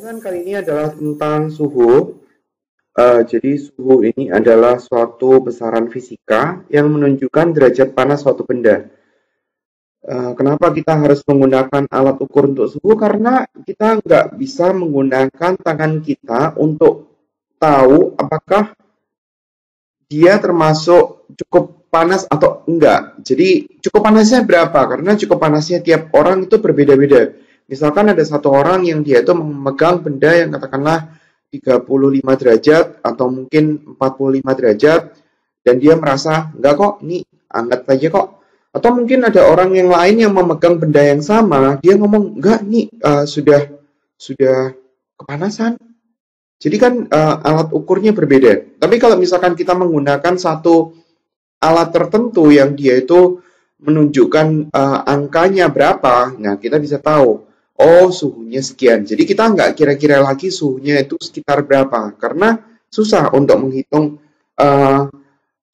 Pembahasan kali ini adalah tentang suhu. Jadi suhu ini adalah suatu besaran fisika yang menunjukkan derajat panas suatu benda. Kenapa kita harus menggunakan alat ukur untuk suhu? Karena kita nggak bisa menggunakan tangan kita untuk tahu apakah dia termasuk cukup panas atau enggak. Jadi cukup panasnya berapa? Karena cukup panasnya tiap orang itu berbeda-beda. Misalkan ada satu orang yang dia itu memegang benda yang katakanlah 35 derajat atau mungkin 45 derajat dan dia merasa enggak kok, ini hangat saja kok. Atau mungkin ada orang yang lain yang memegang benda yang sama, dia ngomong enggak, ini sudah kepanasan. Jadi kan alat ukurnya berbeda. Tapi kalau misalkan kita menggunakan satu alat tertentu yang dia itu menunjukkan angkanya berapa, nah kita bisa tahu, oh suhunya sekian. Jadi kita nggak kira-kira lagi suhunya itu sekitar berapa, karena susah untuk menghitung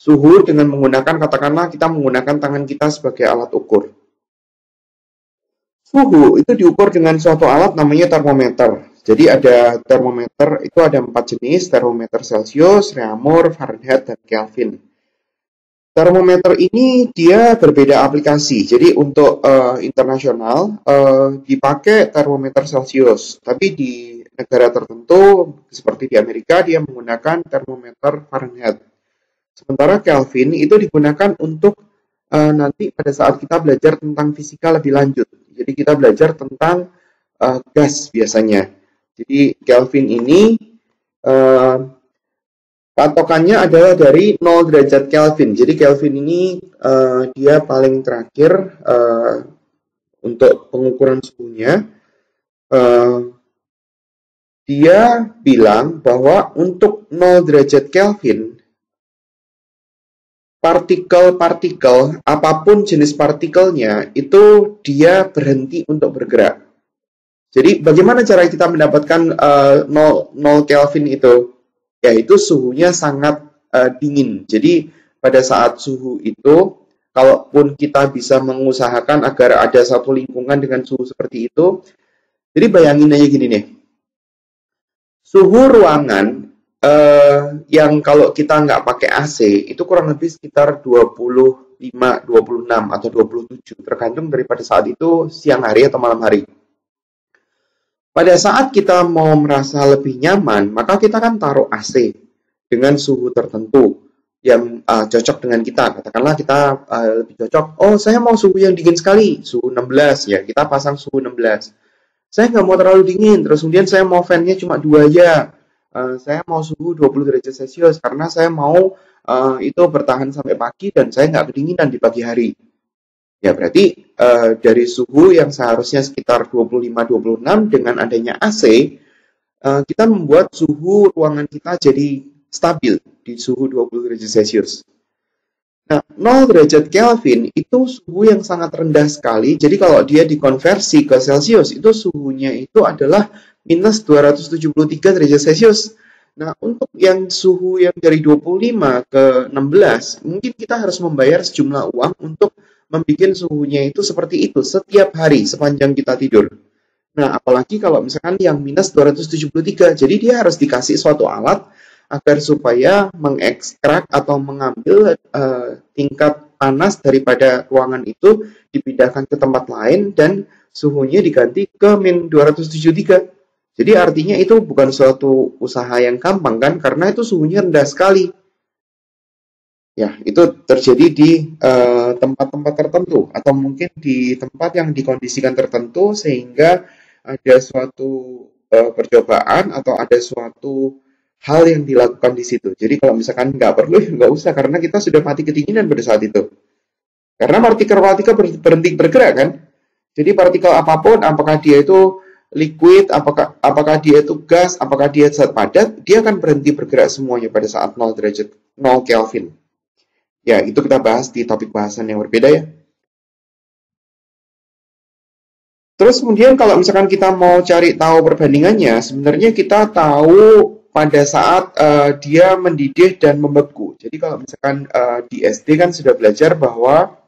suhu dengan menggunakan, katakanlah kita menggunakan tangan kita sebagai alat ukur. Suhu itu diukur dengan suatu alat namanya termometer. Jadi ada termometer, itu ada 4 jenis, termometer Celcius, Reaumur, Fahrenheit, dan Kelvin. Termometer ini dia berbeda aplikasi. Jadi untuk internasional dipakai termometer Celcius, tapi di negara tertentu seperti di Amerika dia menggunakan termometer Fahrenheit. Sementara Kelvin itu digunakan untuk nanti pada saat kita belajar tentang fisika lebih lanjut. Jadi kita belajar tentang gas biasanya. Jadi Kelvin ini patokannya adalah dari 0 derajat Kelvin. Jadi Kelvin ini dia paling terakhir untuk pengukuran suhunya. Dia bilang bahwa untuk 0 derajat Kelvin, partikel-partikel, apapun jenis partikelnya, itu dia berhenti untuk bergerak. Jadi bagaimana cara kita mendapatkan 0 Kelvin itu? Yaitu suhunya sangat dingin. Jadi pada saat suhu itu, kalaupun kita bisa mengusahakan agar ada satu lingkungan dengan suhu seperti itu, jadi bayangin aja gini nih, suhu ruangan yang kalau kita nggak pakai AC, itu kurang lebih sekitar 25, 26, atau 27, tergantung daripada saat itu siang hari atau malam hari. Pada saat kita mau merasa lebih nyaman, maka kita kan taruh AC dengan suhu tertentu yang cocok dengan kita. Katakanlah kita lebih cocok, oh saya mau suhu yang dingin sekali, suhu 16 ya, kita pasang suhu 16. Saya nggak mau terlalu dingin, terus kemudian saya mau fan-nya cuma 2 aja. Saya mau suhu 20 derajat Celcius karena saya mau itu bertahan sampai pagi dan saya nggak kedinginan di pagi hari. Ya berarti dari suhu yang seharusnya sekitar 25-26 dengan adanya AC, kita membuat suhu ruangan kita jadi stabil di suhu 20 derajat Celcius. Nah, 0 derajat Kelvin itu suhu yang sangat rendah sekali. Jadi kalau dia dikonversi ke Celcius, itu suhunya itu adalah minus 273 derajat Celcius. Nah, untuk yang suhu yang dari 25 ke 16, mungkin kita harus membayar sejumlah uang untuk membuat suhunya itu seperti itu setiap hari sepanjang kita tidur. Nah, apalagi kalau misalkan yang minus 273, jadi dia harus dikasih suatu alat agar supaya mengekstrak atau mengambil tingkat panas daripada ruangan itu dipindahkan ke tempat lain dan suhunya diganti ke min 273. Jadi artinya itu bukan suatu usaha yang gampang kan, karena itu suhunya rendah sekali. Ya, itu terjadi di tempat-tempat tertentu atau mungkin di tempat yang dikondisikan tertentu sehingga ada suatu percobaan atau ada suatu hal yang dilakukan di situ. Jadi kalau misalkan nggak perlu, nggak usah, karena kita sudah mati kedinginan pada saat itu. Karena partikel-partikel berhenti bergerak kan. Jadi partikel apapun, apakah dia itu liquid, apakah dia itu gas, apakah dia zat padat, dia akan berhenti bergerak semuanya pada saat 0 derajat 0 Kelvin. Ya, itu kita bahas di topik bahasan yang berbeda ya. Terus kemudian kalau misalkan kita mau cari tahu perbandingannya, sebenarnya kita tahu pada saat dia mendidih dan membeku. Jadi kalau misalkan di SD kan sudah belajar bahwa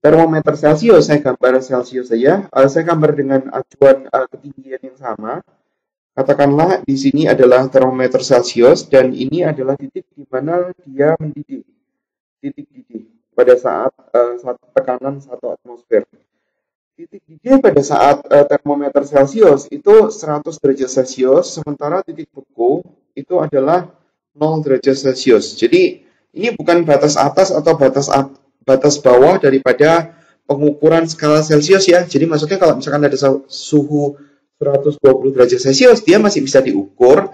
termometer Celcius, saya gambar Celcius saja, saya gambar dengan acuan ketinggian yang sama. Katakanlah di sini adalah termometer Celcius dan ini adalah titik di mana dia mendidih, titik didih pada saat tekanan 1 atmosfer. Titik didih pada saat termometer Celcius itu 100 derajat Celcius, sementara titik beku itu adalah 0 derajat Celcius. Jadi ini bukan batas atas atau batas bawah daripada pengukuran skala Celcius ya. Jadi maksudnya kalau misalkan ada suhu 120 derajat Celcius, dia masih bisa diukur.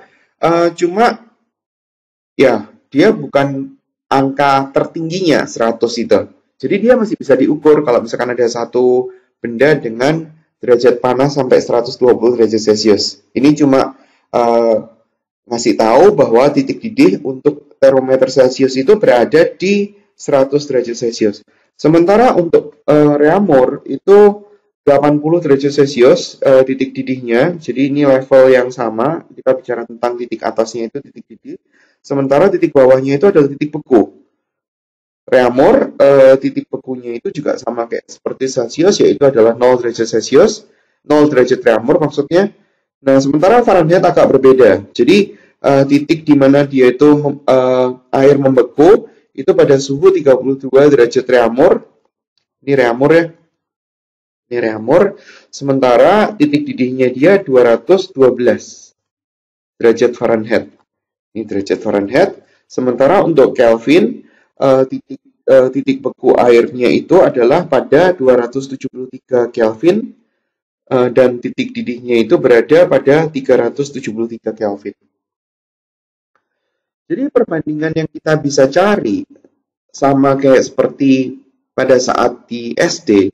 Cuma ya, dia bukan angka tertingginya 100 itu. Jadi dia masih bisa diukur kalau misalkan ada satu benda dengan derajat panas sampai 120 derajat Celcius. Ini cuma ngasih tahu bahwa titik didih untuk termometer Celcius itu berada di 100 derajat Celcius. Sementara untuk reamur itu 80 derajat Celcius titik didihnya. Jadi ini level yang sama. Kita bicara tentang titik atasnya itu titik didih. Sementara titik bawahnya itu adalah titik beku. Reamur, titik bekunya itu juga sama kayak seperti Celcius, yaitu adalah 0 derajat Celcius, 0 derajat reamur maksudnya. Nah, sementara Fahrenheit agak berbeda. Jadi, titik di mana dia itu air membeku, itu pada suhu 32 derajat reamur. Ini reamur ya. Ini reamur. Sementara titik didihnya dia 212 derajat Fahrenheit. Ini derajat Fahrenheit. Sementara untuk Kelvin, titik beku airnya itu adalah pada 273 Kelvin dan titik didihnya itu berada pada 373 Kelvin. Jadi perbandingan yang kita bisa cari sama kayak seperti pada saat di SD.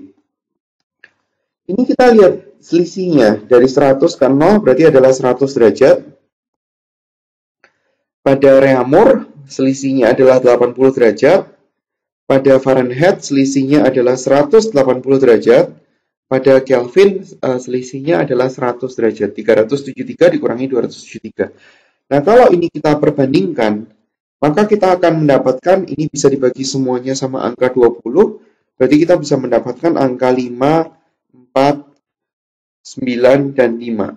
Ini kita lihat selisihnya dari 100 ke 0 berarti adalah 100 derajat. Pada reamur selisihnya adalah 80 derajat. Pada Fahrenheit selisihnya adalah 180 derajat. Pada Kelvin selisihnya adalah 100 derajat. 373 dikurangi 273. Nah, kalau ini kita perbandingkan, maka kita akan mendapatkan ini bisa dibagi semuanya sama angka 20. Berarti kita bisa mendapatkan angka 5, 4, 9, dan 5.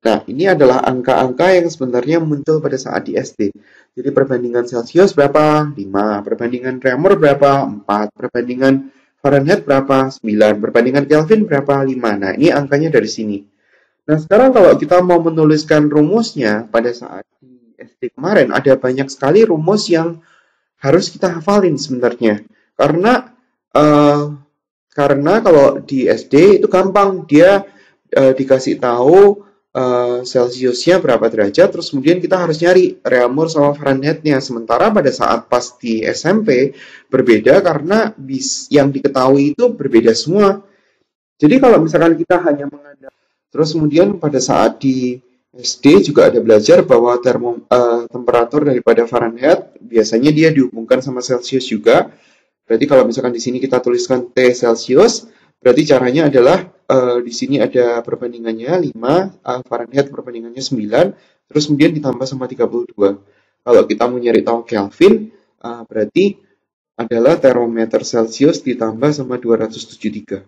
Nah, ini adalah angka-angka yang sebenarnya muncul pada saat di SD. Jadi perbandingan Celcius berapa? 5. Perbandingan reamur berapa? 4. Perbandingan Fahrenheit berapa? 9. Perbandingan Kelvin berapa? 5. Nah, ini angkanya dari sini. Nah, sekarang kalau kita mau menuliskan rumusnya pada saat di SD kemarin, ada banyak sekali rumus yang harus kita hafalin sebenarnya. Karena kalau di SD itu gampang, dia dikasih tahu Celciusnya berapa derajat, terus kemudian kita harus nyari reamur sama Fahrenheitnya. Sementara pada saat pas di SMP berbeda karena yang diketahui itu berbeda semua. Jadi kalau misalkan kita hanya mengandalkan, terus kemudian pada saat di SD juga ada belajar bahwa temperatur daripada Fahrenheit biasanya dia dihubungkan sama Celcius juga. Berarti kalau misalkan di sini kita tuliskan T Celcius, berarti caranya adalah di sini ada perbandingannya 5, Fahrenheit perbandingannya 9, terus kemudian ditambah sama 32. Kalau kita mau nyari tahu Kelvin, berarti adalah termometer Celcius ditambah sama 273.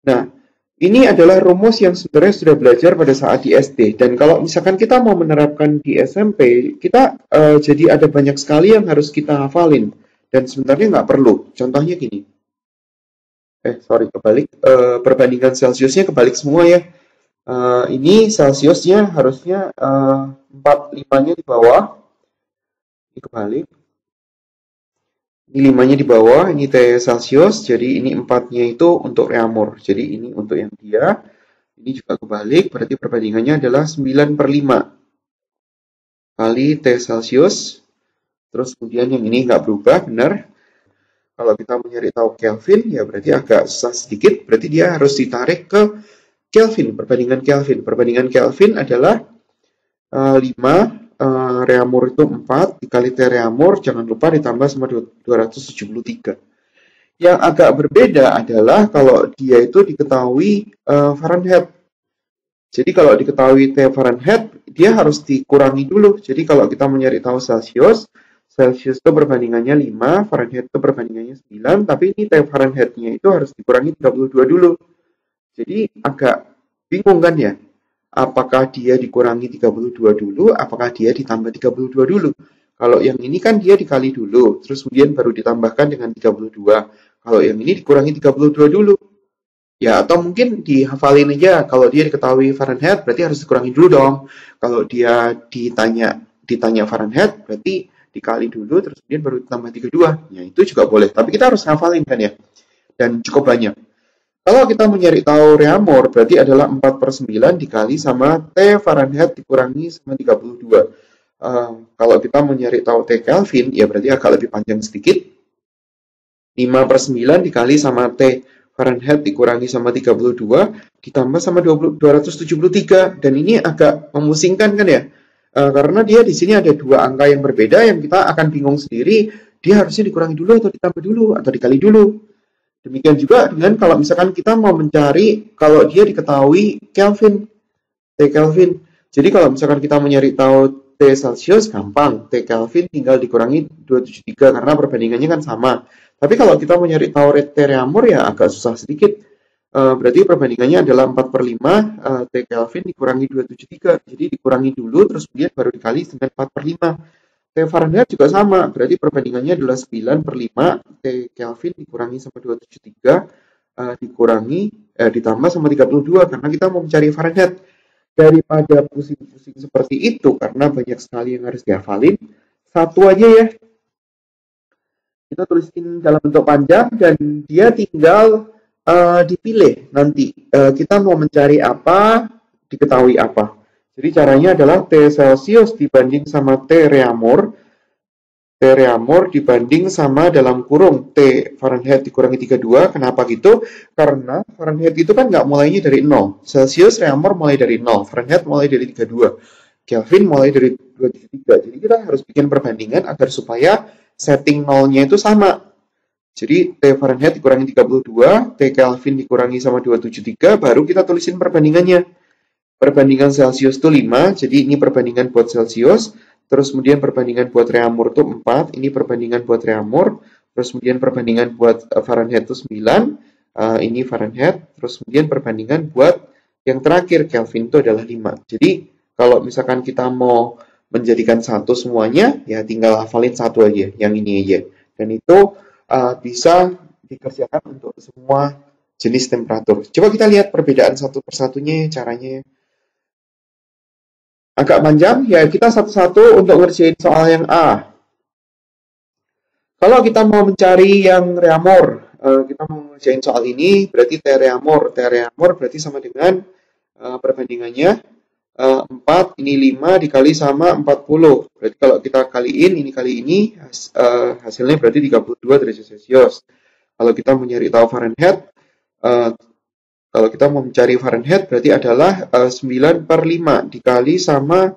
Nah, ini adalah rumus yang sebenarnya sudah belajar pada saat di SD. Dan kalau misalkan kita mau menerapkan di SMP, kita jadi ada banyak sekali yang harus kita hafalin. Dan sebenarnya nggak perlu. Contohnya gini. Kebalik. Perbandingan Celciusnya kebalik semua ya. Ini Celciusnya harusnya 45-nya di bawah. Ini kebalik. Ini 5-nya di bawah, ini T Celcius, jadi ini 4-nya itu untuk reamur. Jadi ini untuk yang dia. Ini juga kebalik, berarti perbandingannya adalah 9/5 kali T Celcius. Terus kemudian yang ini nggak berubah, benar. Kalau kita mau nyari tahu Kelvin, ya berarti agak susah sedikit. Berarti dia harus ditarik ke Kelvin, perbandingan Kelvin. Perbandingan Kelvin adalah 5, reamur itu 4, dikali T reamur, jangan lupa ditambah sama 273. Yang agak berbeda adalah kalau dia itu diketahui Fahrenheit. Jadi kalau diketahui T Fahrenheit, dia harus dikurangi dulu. Jadi kalau kita mau nyari tahu Celcius itu perbandingannya 5, Fahrenheit itu perbandingannya 9, tapi ini T Fahrenheit-nya itu harus dikurangi 32 dulu. Jadi agak bingung kan ya? apakah dia dikurangi 32 dulu, apakah dia ditambah 32 dulu. Kalau yang ini kan dia dikali dulu, terus kemudian baru ditambahkan dengan 32. Kalau yang ini dikurangi 32 dulu. Ya, atau mungkin dihafalin aja, kalau dia diketahui Fahrenheit berarti harus dikurangi dulu dong. Kalau dia ditanya Fahrenheit berarti dikali dulu terus kemudian baru ditambah 32. Ya, itu juga boleh. Tapi kita harus hafalin kan ya. Dan cukup banyak. Kalau kita mau nyari tahu reaumur, berarti adalah 4/9 dikali sama T Fahrenheit dikurangi sama 32. Kalau kita mau nyari tahu T Kelvin, ya berarti agak lebih panjang sedikit. 5/9 dikali sama T Fahrenheit dikurangi sama 32, ditambah sama 273. Dan ini agak memusingkan kan ya? Karena dia di sini ada dua angka yang berbeda yang kita akan bingung sendiri, dia harusnya dikurangi dulu atau ditambah dulu, atau dikali dulu. Demikian juga dengan kalau misalkan kita mau mencari kalau dia diketahui Kelvin, T Kelvin. Jadi kalau misalkan kita mau nyari tahu T Celsius gampang, T Kelvin tinggal dikurangi 273 karena perbandingannya kan sama. Tapi kalau kita mau nyari tahu T reaumur ya agak susah sedikit. Berarti perbandingannya adalah 4/5 T Kelvin dikurangi 273. Jadi dikurangi dulu terus kemudian baru dikali dengan 4/5. T Fahrenheit juga sama, berarti perbandingannya adalah 9/5 T Kelvin dikurangi sama 273 ditambah sama 32 karena kita mau mencari Fahrenheit. Daripada pusing-pusing seperti itu karena banyak sekali yang harus dihafalin, satu aja ya. Kita tulisin dalam bentuk panjang dan dia tinggal dipilih nanti. Kita mau mencari apa, diketahui apa. Jadi caranya adalah T Celsius dibanding sama T reaumur. T reaumur dibanding sama dalam kurung T Fahrenheit dikurangi 32. Kenapa gitu? Karena Fahrenheit itu kan nggak mulainya dari 0. Celsius reaumur mulai dari 0. Fahrenheit mulai dari 32. Kelvin mulai dari 273. Jadi kita harus bikin perbandingan agar supaya setting 0-nya itu sama. Jadi T Fahrenheit dikurangi 32, T Kelvin dikurangi sama 273, baru kita tulisin perbandingannya. Perbandingan Celsius itu 5, jadi ini perbandingan buat Celsius, terus kemudian perbandingan buat reaumur itu 4, ini perbandingan buat reaumur, terus kemudian perbandingan buat Fahrenheit itu 9, ini Fahrenheit, terus kemudian perbandingan buat yang terakhir Kelvin itu adalah 5. Jadi kalau misalkan kita mau menjadikan satu semuanya, ya tinggal hafalin satu aja, yang ini aja. Dan itu bisa dikerjakan untuk semua jenis temperatur. Coba kita lihat perbedaan satu persatunya, caranya. Agak panjang, ya kita satu-satu untuk ngerjain soal yang A. Kalau kita mau mencari yang reaumur, kita mau ngerjain soal ini, berarti T reaumur. T reaumur berarti sama dengan perbandingannya 4, ini 5 dikali sama 40. Berarti kalau kita kaliin, ini kali ini, hasilnya berarti 32 derajat Celcius. Kalau kita mau nyari tahu Fahrenheit, kalau kita mau mencari Fahrenheit berarti adalah 9/5 dikali sama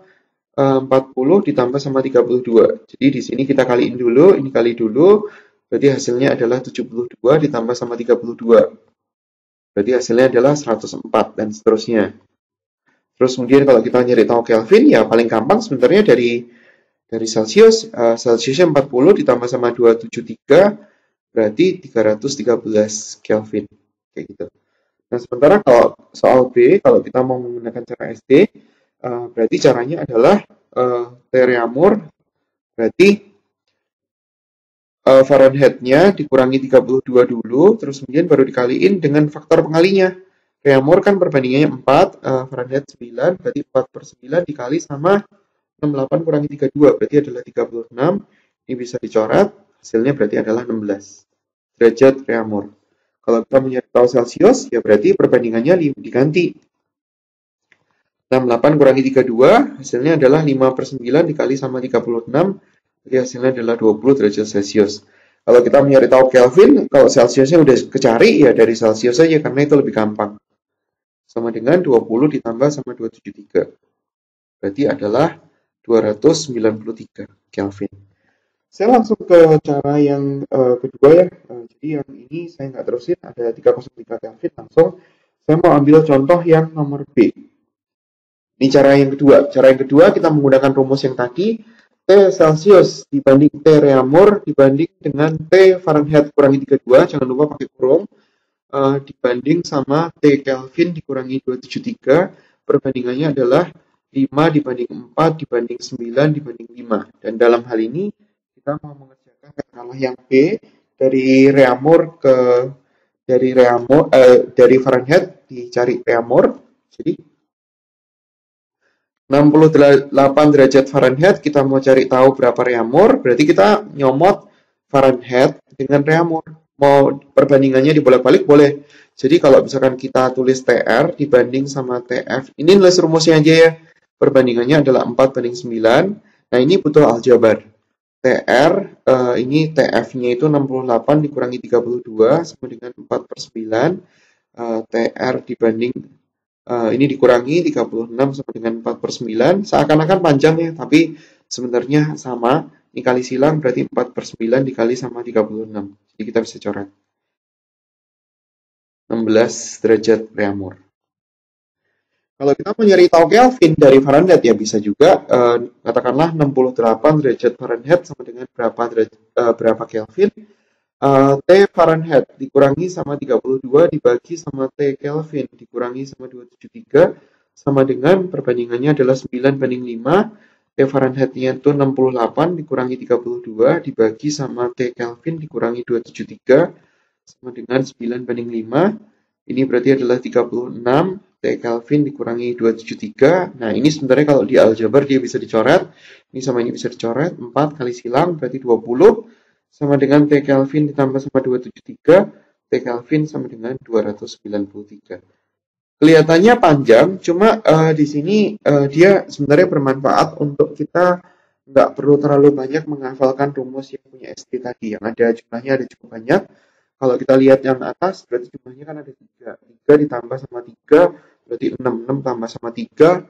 40 ditambah sama 32. Jadi di sini kita kaliin dulu, ini kali dulu, berarti hasilnya adalah 72 ditambah sama 32. Berarti hasilnya adalah 104 dan seterusnya. Terus kemudian kalau kita nyari tahu Kelvin, ya paling gampang sebenarnya dari Celsius. Celsiusnya 40 ditambah sama 273, berarti 313 Kelvin. Kayak gitu. Nah, sementara kalau soal B, kalau kita mau menggunakan cara SD, berarti caranya adalah T reaumur, berarti Fahrenheit-nya dikurangi 32 dulu, terus kemudian baru dikaliin dengan faktor pengalinya. Reaumur kan perbandingannya 4, Fahrenheit 9, berarti 4/9 dikali sama 68 kurangi 32, berarti adalah 36. Ini bisa dicoret, hasilnya berarti adalah 16 derajat reaumur. Kalau kita mencari tahu Celsius, ya berarti perbandingannya diganti. 68 kurangi 32, hasilnya adalah 5/9 dikali sama 36, jadi hasilnya adalah 20 derajat Celcius. Kalau kita mencari tahu Kelvin, kalau Celsiusnya udah kecari, ya dari Celsius saja, karena itu lebih gampang. Sama dengan 20 ditambah sama 273. Berarti adalah 293 Kelvin. Saya langsung ke cara yang kedua ya. Jadi yang ini saya nggak terusin, ada 303 Kelvin langsung. Saya mau ambil contoh yang nomor B. Ini cara yang kedua. Cara yang kedua kita menggunakan rumus yang tadi. T Celsius dibanding T reaumur dibanding dengan T Fahrenheit kurangi 32. Jangan lupa pakai kurung. Dibanding sama T Kelvin dikurangi 273. perbandingannya adalah 5 dibanding 4 dibanding 9 dibanding 5. Dan dalam hal ini kita mau mengerjakan katakanlah yang B dari Fahrenheit dicari reaumur. Jadi 68 derajat Fahrenheit kita mau cari tahu berapa reaumur, berarti kita nyomot Fahrenheit dengan reaumur. Mau perbandingannya dibolak-balik boleh. Jadi kalau misalkan kita tulis TR dibanding sama TF, ini nulis rumusnya aja ya. Perbandingannya adalah 4 banding 9. Nah, ini butuh aljabar. TR, ini TF-nya itu 68 dikurangi 32 sama dengan 4 per 9. TR dibanding, ini dikurangi 36 sama dengan 4 per 9. Seakan-akan panjang ya, tapi sebenarnya sama. Ini kali silang berarti 4 per 9 dikali sama 36. Jadi kita bisa coret. 16 derajat reaumur. Kalau kita mau nyari tahu Kelvin dari Fahrenheit ya bisa juga katakanlah 68 derajat Fahrenheit sama dengan berapa Kelvin. T Fahrenheit dikurangi sama 32 dibagi sama T Kelvin dikurangi sama 273 sama dengan perbandingannya adalah 9 banding 5. T Fahrenheit-nya itu 68 dikurangi 32 dibagi sama T Kelvin dikurangi 273 sama dengan 9 banding 5. Ini berarti adalah 36 T Kelvin dikurangi 273. Nah, ini sebenarnya kalau di aljabar dia bisa dicoret. Ini sama ini bisa dicoret. 4 kali silang berarti 20. Sama dengan T Kelvin ditambah sama 273. T Kelvin sama dengan 293. Kelihatannya panjang, cuma di sini dia sebenarnya bermanfaat untuk kita nggak perlu terlalu banyak menghafalkan rumus yang punya ST tadi. Yang ada jumlahnya ada cukup banyak. Kalau kita lihat yang atas, berarti jumlahnya kan ada 3. 3 ditambah sama 3, berarti 6. 6 tambah sama 3,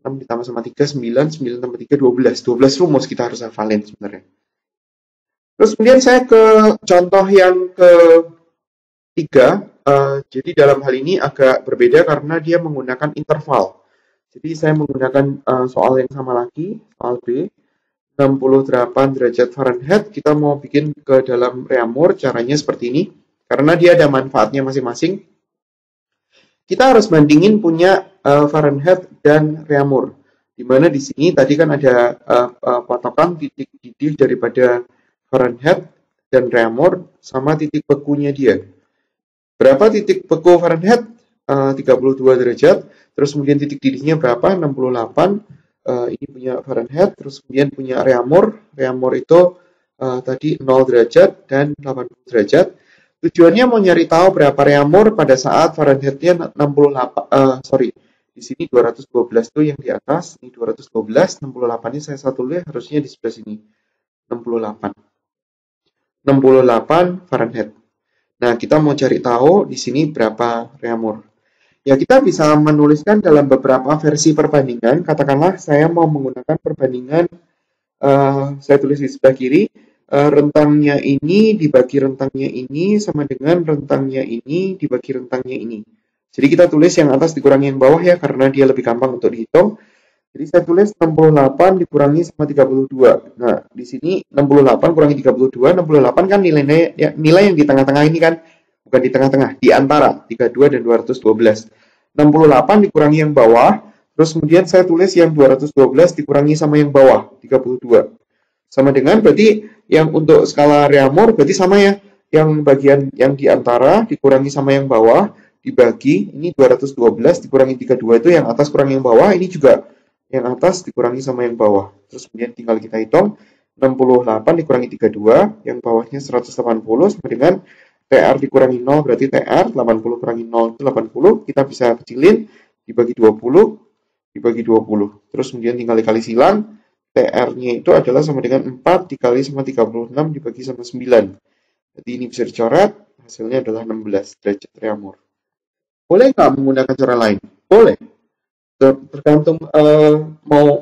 6 ditambah sama 3, 9. 9 tambah 3, 12. 12 rumus kita harus hafalin sebenarnya. Terus kemudian saya ke contoh yang ketiga. Jadi dalam hal ini agak berbeda karena dia menggunakan interval. Jadi saya menggunakan soal yang sama lagi, soal B. 68 derajat Fahrenheit, kita mau bikin ke dalam reaumur, caranya seperti ini. Karena dia ada manfaatnya masing-masing. Kita harus bandingin punya Fahrenheit dan reaumur. Dimana di sini tadi kan ada patokan titik didih daripada Fahrenheit dan reaumur sama titik bekunya dia. Berapa titik beku Fahrenheit? 32 derajat. Terus kemudian titik didihnya berapa? 68. Ini punya Fahrenheit, terus kemudian punya reaumur. Reaumur itu tadi 0 derajat dan 80 derajat. Tujuannya mau nyari tahu berapa reaumur pada saat Fahrenheit-nya 68. Di sini 212 tuh yang di atas, ini 212, 68 ini saya tulis harusnya di sebelah sini. 68 Fahrenheit. Nah, kita mau cari tahu di sini berapa reaumur. Ya, kita bisa menuliskan dalam beberapa versi perbandingan. Katakanlah saya mau menggunakan perbandingan, saya tulis di sebelah kiri, rentangnya ini dibagi rentangnya ini sama dengan rentangnya ini dibagi rentangnya ini. Jadi kita tulis yang atas dikurangi yang bawah ya, karena dia lebih gampang untuk dihitung. Jadi saya tulis 68 dikurangi sama 32. Nah, di sini 68 kurangi 32, 68 kan nilai yang di tengah-tengah ini kan. Bukan di tengah-tengah, di antara 32 dan 212. 68 dikurangi yang bawah, terus kemudian saya tulis yang 212 dikurangi sama yang bawah, 32. Sama dengan berarti yang untuk skala reaumur berarti sama ya. Yang bagian yang di antara dikurangi sama yang bawah, dibagi, ini 212 dikurangi 32 itu yang atas kurang yang bawah, ini juga yang atas dikurangi sama yang bawah. Terus kemudian tinggal kita hitung, 68 dikurangi 32, yang bawahnya 180 sama dengan TR dikurangi 0 berarti TR, 80 kurangi 0 itu 80, kita bisa kecilin, dibagi 20, dibagi 20. Terus kemudian tinggal dikali silang, TR-nya itu adalah sama dengan 4 dikali sama 36 dibagi sama 9. Jadi ini bisa dicoret, hasilnya adalah 16 derajat reaumur. Boleh nggak menggunakan cara lain? Boleh. Tergantung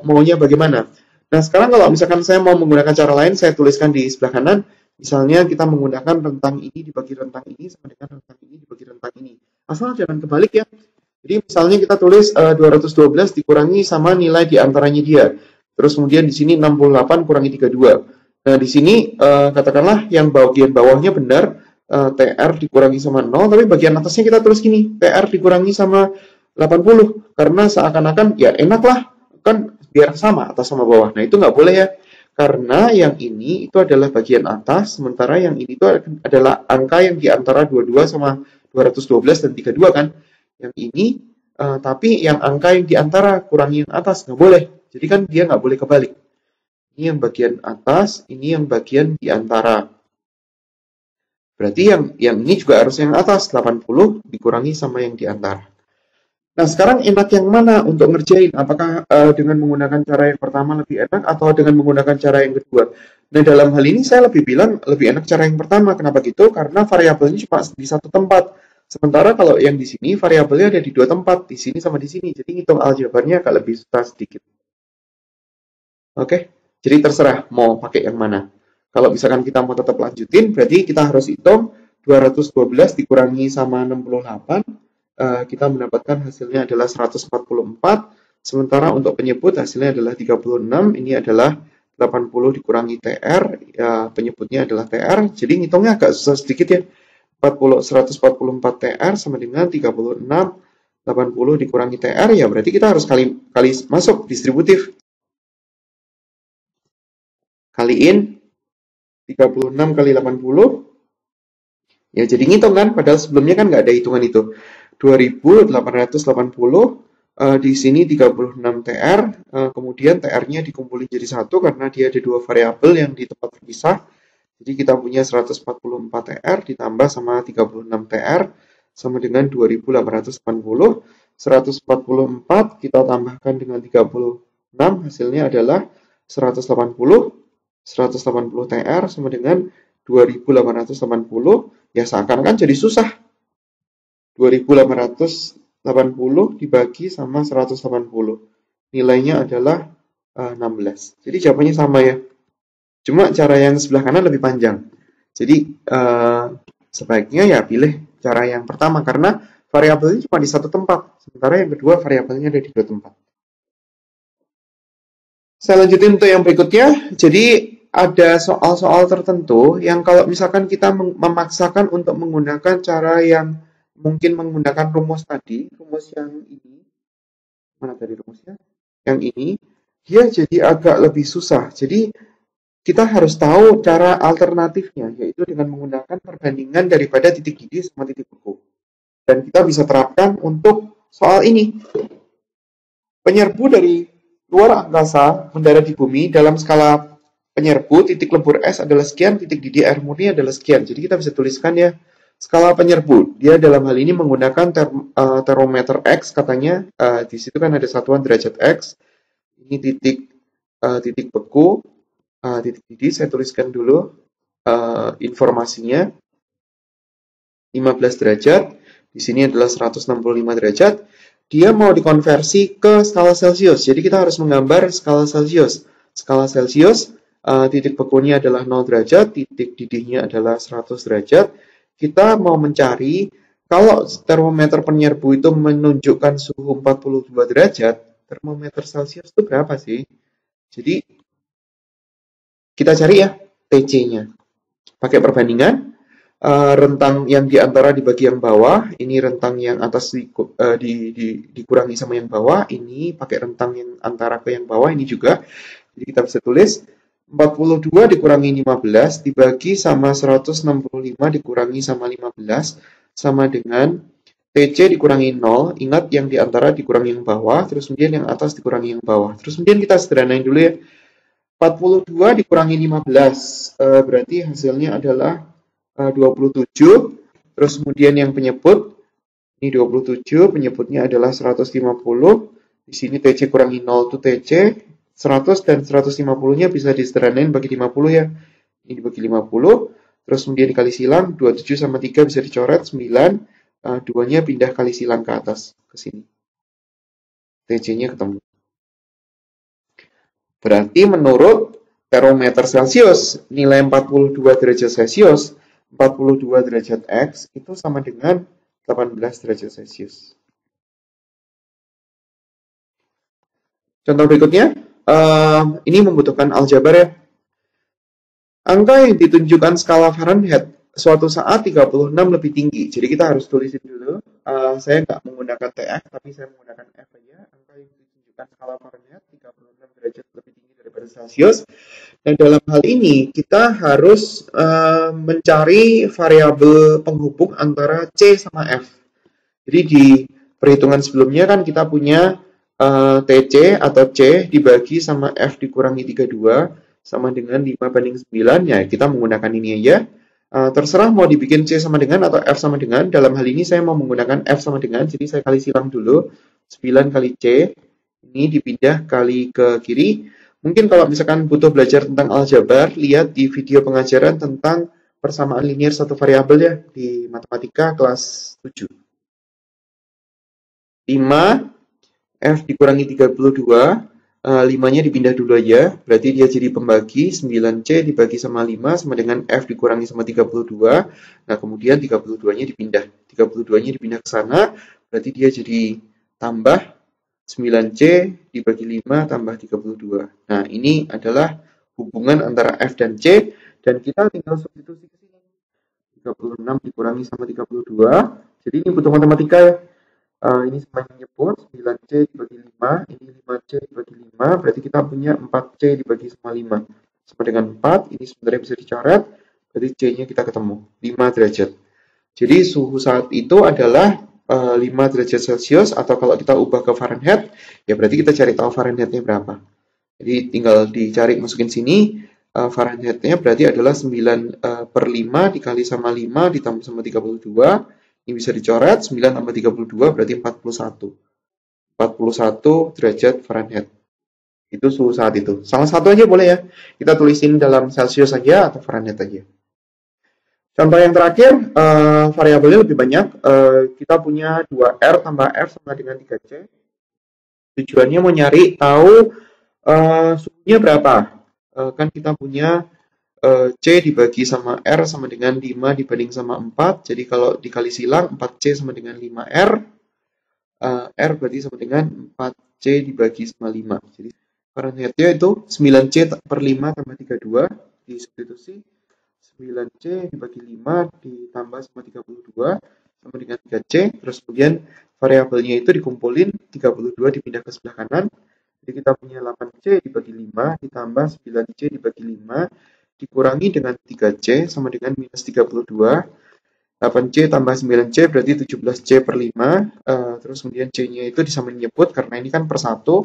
maunya bagaimana. Nah, sekarang kalau misalkan saya mau menggunakan cara lain, saya tuliskan di sebelah kanan. Misalnya kita menggunakan rentang ini dibagi rentang ini sama dengan rentang ini dibagi rentang ini. Asal jangan kebalik ya. Jadi misalnya kita tulis 212 dikurangi sama nilai di antaranya dia. Terus kemudian di sini 68 kurangi 32. Nah, di sini katakanlah yang bagian bawahnya benar, TR dikurangi sama 0, tapi bagian atasnya kita tulis gini, TR dikurangi sama 80. Karena seakan-akan ya enak lah, kan biar sama atas sama bawah. Nah, itu nggak boleh ya. Karena yang ini itu adalah bagian atas, sementara yang ini itu adalah angka yang di antara 22 sama 212 dan 32 kan. Yang ini, tapi yang angka yang di antara kurangi yang atas, nggak boleh. Jadi kan dia nggak boleh kebalik. Ini yang bagian atas, ini yang bagian di antara. Berarti yang ini juga harus yang atas, 80 dikurangi sama yang di antara. Nah, sekarang enak yang mana untuk ngerjain? Apakah dengan menggunakan cara yang pertama lebih enak atau dengan menggunakan cara yang kedua? Nah, dalam hal ini saya lebih bilang lebih enak cara yang pertama. Kenapa gitu? Karena variabelnya cuma di satu tempat. Sementara kalau yang di sini variabelnya ada di dua tempat, di sini sama di sini. Jadi ngitung aljabarnya agak lebih susah sedikit. Oke, jadi terserah mau pakai yang mana. Kalau misalkan kita mau tetap lanjutin, berarti kita harus hitung 212 dikurangi sama 68, kita mendapatkan hasilnya adalah 144, sementara untuk penyebut hasilnya adalah 36, ini adalah 80 dikurangi TR, ya, penyebutnya adalah TR, jadi ngitungnya agak susah sedikit ya. 144 TR sama dengan 36, 80 dikurangi TR, ya berarti kita harus kali masuk distributif. Kaliin 36 kali 80, ya jadi ngitung kan, padahal sebelumnya kan nggak ada hitungan itu. 2880, di sini 36 TR, kemudian TR-nya dikumpulin jadi satu karena dia ada dua variabel yang di tempat terpisah. Jadi kita punya 144 TR ditambah sama 36 TR sama dengan 2880. 144 kita tambahkan dengan 36, hasilnya adalah 180. 180 TR sama dengan 2880, ya seakan-akan jadi susah. 2880 dibagi sama 180, nilainya adalah 16. Jadi jawabannya sama ya. Cuma cara yang sebelah kanan lebih panjang. Jadi sebaiknya ya pilih cara yang pertama karena variabelnya cuma di satu tempat, sementara yang kedua variabelnya ada di dua tempat. Saya lanjutin untuk yang berikutnya. Jadi ada soal-soal tertentu yang kalau misalkan kita memaksakan untuk menggunakan cara yang mungkin menggunakan rumus tadi, rumus yang ini, mana tadi rumusnya? Yang ini, dia jadi agak lebih susah. Jadi kita harus tahu cara alternatifnya, yaitu dengan menggunakan perbandingan daripada titik didih sama titik beku. Dan kita bisa terapkan untuk soal ini. Penyerbu dari luar angkasa mendarat di bumi dalam skala penyerbu, titik lebur S adalah sekian, titik didih air murni adalah sekian. Jadi kita bisa tuliskan ya, skala penyerbu. Dia dalam hal ini menggunakan termometer X katanya. Di situ kan ada satuan derajat X. Ini titik beku, titik didih. Saya tuliskan dulu informasinya. 15 derajat. Di sini adalah 165 derajat. Dia mau dikonversi ke skala Celcius. Jadi kita harus menggambar skala Celcius. Skala Celcius, titik bekunya adalah 0 derajat, titik didihnya adalah 100 derajat. Kita mau mencari, kalau termometer penyerbu itu menunjukkan suhu 42 derajat, termometer Celcius itu berapa sih? Jadi, kita cari ya TC-nya. Pakai perbandingan, rentang yang di antara dibagi yang bawah, ini rentang yang atas dikurangi sama yang bawah, ini pakai rentang yang antara ke yang bawah, ini juga. Jadi kita bisa tulis 42 dikurangi 15 dibagi sama 165 dikurangi sama 15 sama dengan TC dikurangi 0. Ingat yang di antara dikurangi yang bawah, terus kemudian yang atas dikurangi yang bawah. Terus kemudian kita sederhanain dulu ya. 42 dikurangi 15, berarti hasilnya adalah 27. Terus kemudian yang penyebut, ini 27, penyebutnya adalah 150. Di sini TC kurangi 0 itu TC. 100 dan 150-nya bisa disederhanain bagi 50 ya. Ini dibagi 50. Terus kemudian dikali silang, 27 sama 3 bisa dicoret, 9. 2-nya pindah kali silang ke atas, ke sini. TC-nya ketemu. Berarti menurut termometer Celcius, nilai 42 derajat Celcius, 42 derajat X itu sama dengan 18 derajat Celcius. Contoh berikutnya, ini membutuhkan aljabar ya. Angka yang ditunjukkan skala Fahrenheit suatu saat 36 lebih tinggi. Jadi kita harus tulisin dulu. Saya nggak menggunakan menggunakan TF, tapi saya menggunakan F aja. Angka yang ditunjukkan skala Fahrenheit 36 derajat lebih tinggi daripada Celsius. Dan dalam hal ini kita harus mencari variabel penghubung antara C sama F. Jadi di perhitungan sebelumnya kan kita punya TC atau C dibagi sama F dikurangi 32 sama dengan 5/9. Ya, kita menggunakan ini aja. Terserah mau dibikin C sama dengan atau F sama dengan. Dalam hal ini saya mau menggunakan F sama dengan, jadi saya kali silang dulu. 9 kali C, ini dipindah kali ke kiri. Mungkin kalau misalkan butuh belajar tentang aljabar, lihat di video pengajaran tentang persamaan linear satu variabel ya, di matematika kelas 7. 5, F dikurangi 32, 5-nya dipindah dulu aja, berarti dia jadi pembagi, 9C dibagi sama 5 sama dengan F dikurangi sama 32, nah kemudian 32-nya dipindah, 32-nya dipindah ke sana, berarti dia jadi tambah 9C dibagi 5 tambah 32. Nah, ini adalah hubungan antara F dan C, dan kita tinggal substitusi ke sini. 36 dikurangi sama 32, jadi ini butuh matematika ya. Ini semuanya nyebut 9C dibagi 5, ini 5C dibagi 5, berarti kita punya 4C dibagi sama 5 sama dengan 4, ini sebenarnya bisa dicoret, berarti C-nya kita ketemu 5 derajat. Jadi suhu saat itu adalah 5 derajat Celcius, atau kalau kita ubah ke Fahrenheit, ya berarti kita cari tahu Fahrenheit-nya berapa. Jadi tinggal dicari, masukin sini, Fahrenheit-nya berarti adalah 9/5 dikali sama 5 ditambah sama 32, ini bisa dicoret, 9 tambah 32 berarti 41. 41 derajat Fahrenheit. Itu suhu saat itu. Salah satu aja boleh ya. Kita tulisin dalam Celsius saja atau Fahrenheit aja. Contoh yang terakhir, variabelnya lebih banyak. Kita punya 2R tambah F sama dengan 3C. Tujuannya mau nyari tahu suhunya berapa. Kan kita punya C dibagi sama R sama dengan 5 dibanding sama 4. Jadi kalau dikali silang, 4C sama dengan 5R. R berarti sama dengan 4C dibagi sama 5. Jadi Fahrenheit-nya itu 9C per 5 tambah 32. Disubstitusi 9C dibagi 5 ditambah sama 32 sama dengan 3C. Terus kemudian variabelnya itu dikumpulin, 32 dipindah ke sebelah kanan. Jadi kita punya 8C dibagi 5 ditambah 9C dibagi 5 dikurangi dengan 3C sama dengan minus 32. 8C tambah 9C berarti 17C per 5. Terus kemudian C-nya itu disamain nyebut karena ini kan per 1.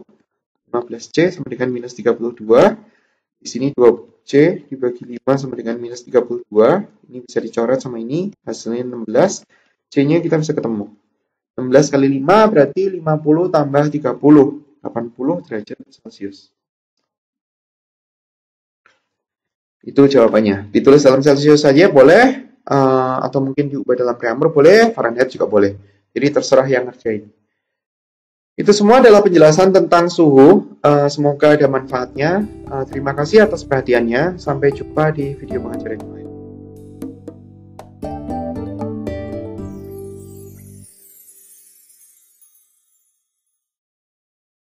15C sama dengan minus 32. Di sini 2C dibagi 5 sama dengan minus 32. Ini bisa dicoret sama ini. Hasilnya 16. C-nya kita bisa ketemu. 16 kali 5 berarti 50 tambah 30. 80 derajat Celcius. Itu jawabannya. Ditulis dalam Celsius saja boleh, atau mungkin diubah dalam preambur boleh, Fahrenheit juga boleh. Jadi terserah yang ngerjain. Itu semua adalah penjelasan tentang suhu. Semoga ada manfaatnya. Terima kasih atas perhatiannya. Sampai jumpa di video pengajaran lain.